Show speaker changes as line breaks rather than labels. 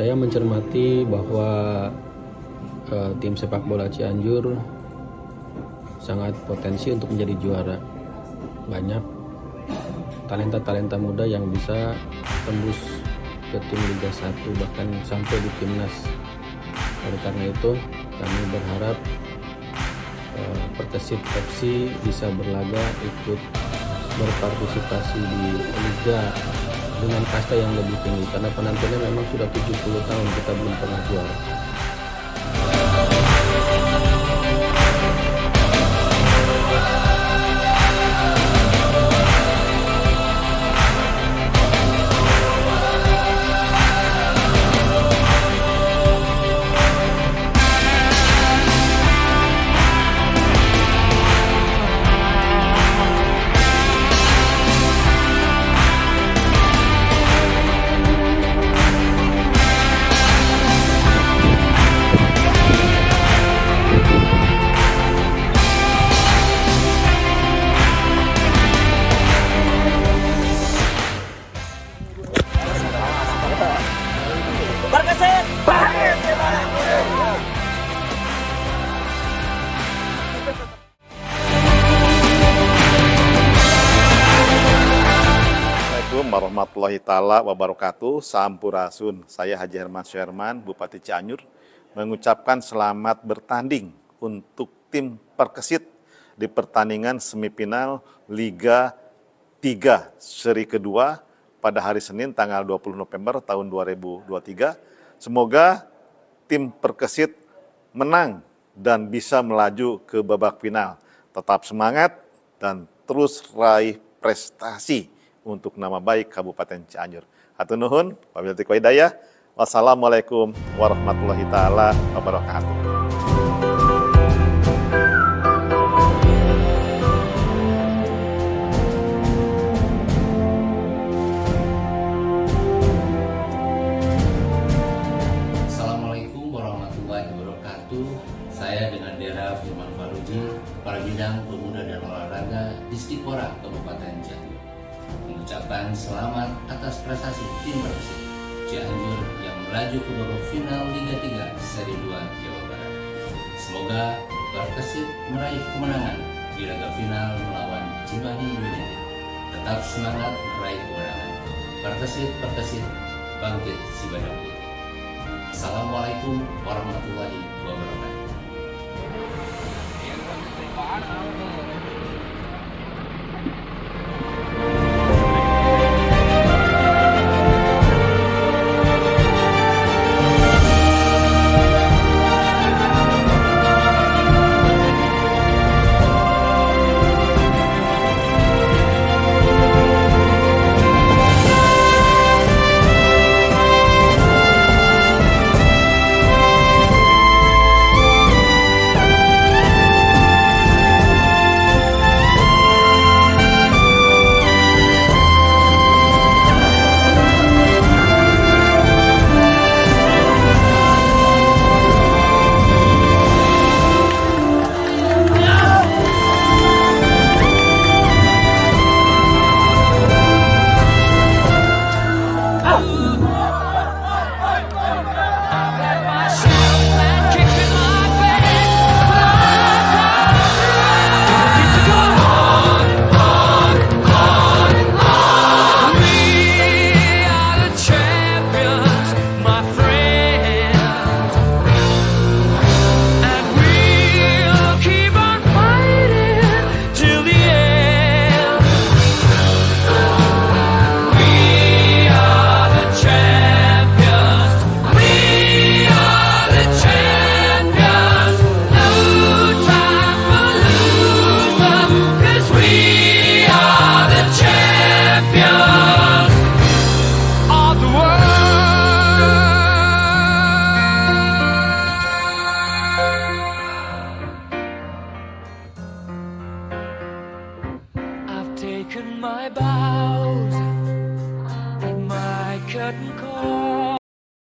Saya mencermati bahwa tim sepak bola Cianjur sangat potensi untuk menjadi juara. Banyak talenta-talenta muda yang bisa tembus ke tim Liga 1 bahkan sampai di timnas. Oleh karena itu kami berharap Perkesit FC bisa berlaga ikut berpartisipasi di Liga dengan kasta yang lebih tinggi, karena penantiannya memang sudah 70 tahun kita belum pernah juara.
Perkesit
Assalamualaikum warahmatullahi taala wabarakatuh. Sampurasun. Saya Haji Herman Syuherman, Bupati Cianjur, mengucapkan selamat bertanding untuk tim Perkesit di pertandingan semifinal Liga 3 seri kedua pada hari Senin tanggal 20 November tahun 2023. Semoga tim Perkesit menang dan bisa melaju ke babak final. Tetap semangat dan terus raih prestasi untuk nama baik Kabupaten Cianjur. Hatur nuhun, wabillahi taufiq wal hidayah. Wassalamualaikum warahmatullahi taala wabarakatuh.
Assalamualaikum warahmatullahi wabarakatuh. Saya dengan Dera Firman Faruji, Kepala Bidang Pemuda dan Olahraga Dispora Kabupaten Cianjur, mengucapkan selamat atas prestasi tim Perkesit Cianjur yang melaju ke babak final Liga 3 seri 2 Jawa Barat. Semoga Perkesit meraih kemenangan di laga final melawan Cimahi United. Tetap semangat meraih kemenangan. Perkesit bangkit si Badak Putih. Assalamualaikum warahmatullahi wabarakatuh.